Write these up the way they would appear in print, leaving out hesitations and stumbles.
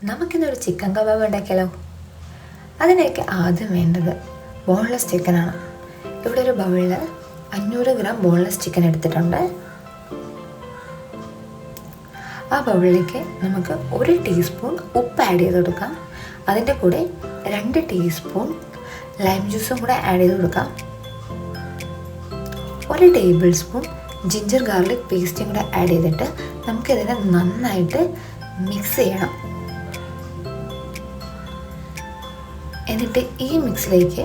നമുക്കിന്നൊരു chicken kebab ഉണ്ടാക്കിയാലോ? അതിനൊക്കെ ആദ്യം വേണ്ടത് ബോൺലെസ് ചിക്കനാണ്. ഇവിടെ ഒരു ബൗളിൽ 500 ഗ്രാം ബോൺലെസ് ചിക്കൻ എടുത്തിട്ടുണ്ട്. ആ ബൗളിലേക്ക് നമുക്ക് 1 ടീസ്പൂൺ ഉപ്പ് ആഡ് ചെയ്ത് കൊടുക്കാം. അതിൻ്റെ കൂടെ 2 ടീസ്പൂൺ ലൈം ജ്യൂസും കൂടെ ആഡ് ചെയ്ത് കൊടുക്കാം. 1 ടേബിൾ സ്പൂൺ ജിഞ്ചർ ഗാർലിക് പേസ്റ്റും കൂടെ ആഡ് ചെയ്തിട്ട് നമുക്കിതിനെ നന്നായിട്ട് മിക്സ് ചെയ്യണം. എന്നിട്ട് ഈ മിക്സിലേക്ക്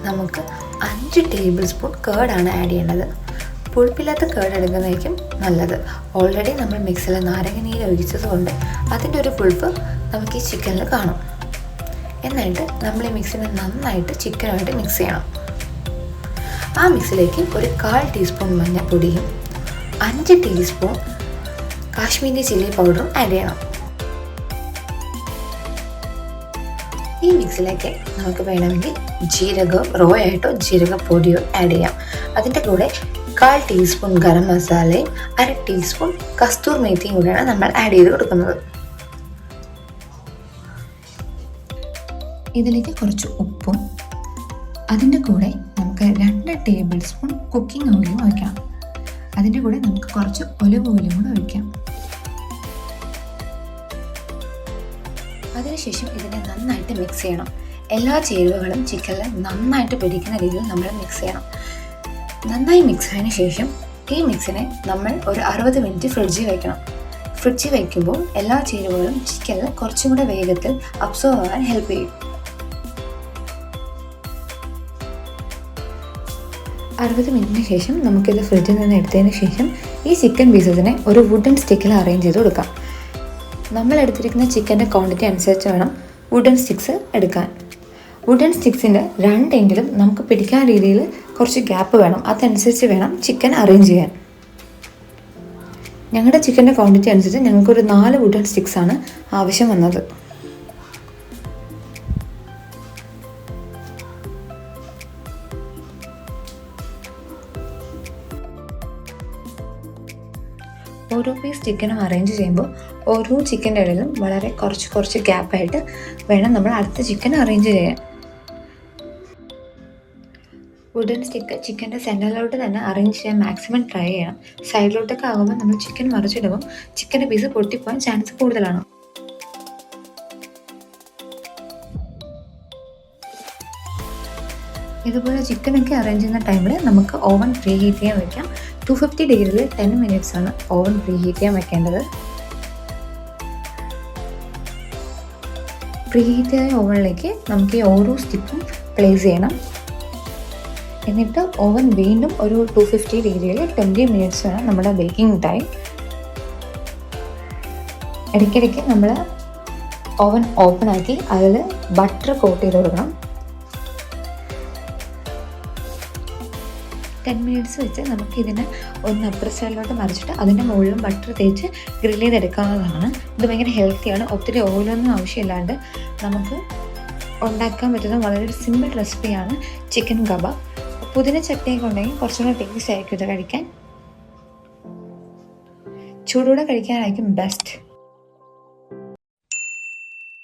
നമുക്ക് 5 ടേബിൾ സ്പൂൺ കേർഡാണ് ആഡ് ചെയ്യേണ്ടത്. പുളിപ്പില്ലാത്ത കേർഡ് എടുക്കുന്നതായിരിക്കും നല്ലത്. ഓൾറെഡി നമ്മൾ മിക്സിയിൽ നാരങ്ങ നീര് ഒഴിച്ചത് കൊണ്ട് അതിൻ്റെ ഒരു പുളിപ്പ് നമുക്ക് ഈ ചിക്കനിൽ കാണും. എന്നിട്ട് നമ്മൾ ഈ മിക്സിനെ നന്നായിട്ട് ചിക്കനുമായിട്ട് മിക്സ് ചെയ്യണം. ആ മിക്സിലേക്ക് ഒരു 1/4 ടീസ്പൂൺ മഞ്ഞൾപ്പൊടിയും 5 ടീസ്പൂൺ കാശ്മീരി ചില്ലി പൗഡറും ആഡ് ചെയ്യണം. ഈ മിക്സിലേക്ക് നമുക്ക് വേണമെങ്കിൽ ജീരകം റോ ആയിട്ടോ ജീരകപ്പൊടിയോ ആഡ് ചെയ്യാം. അതിൻ്റെ കൂടെ 1/4 ടീസ്പൂൺ ഗരം മസാലയും 1/2 ടീസ്പൂൺ കസ്തൂർ മേത്തിയും കൂടെയാണ് നമ്മൾ ആഡ് ചെയ്ത് കൊടുക്കുന്നത്. ഇതിലേക്ക് കുറച്ച് ഉപ്പും അതിൻ്റെ കൂടെ നമുക്ക് 2 ടേബിൾ സ്പൂൺ കുക്കിംഗ് ഓയിലും ഒഴിക്കണം. അതിൻ്റെ കൂടെ നമുക്ക് കുറച്ച് ഒലിവ് ഓയിലും കൂടെ ഒഴിക്കാം. അതിനുശേഷം ഇതിനെ നന്നായിട്ട് മിക്സ് ചെയ്യണം. എല്ലാ ചേരുവകളും ചിക്കനിൽ നന്നായിട്ട് പിടിക്കുന്ന രീതിയിൽ നമ്മൾ മിക്സ് ചെയ്യണം. നന്നായി മിക്സ് ആയതിനു ശേഷം ഈ മിക്സിനെ നമ്മൾ ഒരു 60 മിനിറ്റ് ഫ്രിഡ്ജിൽ വയ്ക്കണം. ഫ്രിഡ്ജിൽ വയ്ക്കുമ്പോൾ എല്ലാ ചേരുവകളും ചിക്കനിൽ കുറച്ചും കൂടെ വേഗത്തിൽ അബ്സോർവ് ആവാൻ ഹെൽപ്പ് ചെയ്യും. 60 മിനിറ്റിന് ശേഷം നമുക്കിത് ഫ്രിഡ്ജിൽ നിന്ന് എടുത്തതിന് ശേഷം ഈ ചിക്കൻ പീസസിനെ ഒരു വുഡൻ സ്റ്റിക്കിൽ അറേഞ്ച് ചെയ്ത് കൊടുക്കാം. നമ്മൾ എടുത്തിരിക്കുന്ന ചിക്കൻ്റെ ക്വാണ്ടിറ്റി അനുസരിച്ച് വേണം വുഡൻ സ്റ്റിക്സ് എടുക്കാൻ. വുഡൻ സ്റ്റിക്സിൻ്റെ 2 എങ്കിലും നമുക്ക് പിടിക്കാൻ രീതിയിൽ കുറച്ച് ഗ്യാപ്പ് വേണം. അതനുസരിച്ച് വേണം ചിക്കൻ അറേഞ്ച് ചെയ്യാൻ. ഞങ്ങളുടെ ചിക്കൻ്റെ ക്വാണ്ടിറ്റി അനുസരിച്ച് ഞങ്ങൾക്കൊരു 4 വുഡൻ സ്റ്റിക്സാണ് ആവശ്യം വന്നത്. ഓരോ പീസ് ചിക്കനും അറേഞ്ച് ചെയ്യുമ്പോൾ ഓരോ ചിക്കൻ്റെ ഇടയിലും വളരെ കുറച്ച് ഗ്യാപ്പായിട്ട് വേണം നമ്മൾ അടുത്ത ചിക്കൻ അറേഞ്ച് ചെയ്യാൻ. വുഡൻ സ്റ്റിക്ക് ചിക്കൻ്റെ സെൻറ്ററിലോട്ട് തന്നെ അറേഞ്ച് ചെയ്യാൻ മാക്സിമം ട്രൈ ചെയ്യണം. സൈഡിലോട്ടൊക്കെ ആകുമ്പോൾ നമ്മൾ ചിക്കൻ മറിച്ചിടുമ്പോൾ ചിക്കൻ്റെ പീസ് പൊട്ടിപ്പോകാൻ ചാൻസ് കൂടുതലാണ്. ഇതുപോലെ ചിക്കനൊക്കെ അറേഞ്ച് ചെയ്യുന്ന ടൈമിൽ നമുക്ക് ഓവൻ പ്രീ ഹീറ്റ് ചെയ്യാൻ വയ്ക്കാം. 250 ഡിഗ്രിയിൽ 10 മിനിറ്റ്സ് ആണ് ഓവൻ പ്രീ ഹീറ്റ് ചെയ്യാൻ വെക്കേണ്ടത്. പ്രീ ഹീറ്റ് ആയ ഓവനിലേക്ക് നമുക്ക് ഈ ഓരോ സ്റ്റിക്കും പ്ലേസ് ചെയ്യണം. എന്നിട്ട് ഓവൻ വീണ്ടും ഒരു 250 ഡിഗ്രിയിൽ 20 മിനിറ്റ്സ് ആണ് നമ്മുടെ ബേക്കിംഗ് ടൈം. ഇടയ്ക്കിടയ്ക്ക് നമ്മൾ ഓവൻ ഓപ്പൺ ആക്കി അതിൽ ബട്ടർ കോട്ട് ചെയ്ത് കൊടുക്കണം. 10 മിനിറ്റ്സ് വെച്ച് നമുക്കിതിനെ ഒന്ന് അപ്പർ സൈഡിലോട്ട് മറിച്ചിട്ട് അതിൻ്റെ മുകളിലും ബട്ടർ തേച്ച് ഗ്രില്ല് ചെയ്തെടുക്കാവുന്നതാണ്. ഇത് ഭയങ്കര ഹെൽത്തിയാണ്. ഒത്തിരി ഓയിലൊന്നും ആവശ്യമില്ലാണ്ട് നമുക്ക് ഉണ്ടാക്കാൻ പറ്റുന്ന വളരെ ഒരു സിമ്പിൾ റെസിപ്പിയാണ് ചിക്കൻ കബാബ്. പുതിന ചട്നിയൊക്കെ ഉണ്ടെങ്കിൽ കുറച്ചുകൂടെ ടേസ്റ്റ് ആയിരിക്കും ഇത് കഴിക്കാൻ. ചൂടോടെ കഴിക്കാനായിരിക്കും ബെസ്റ്റ്.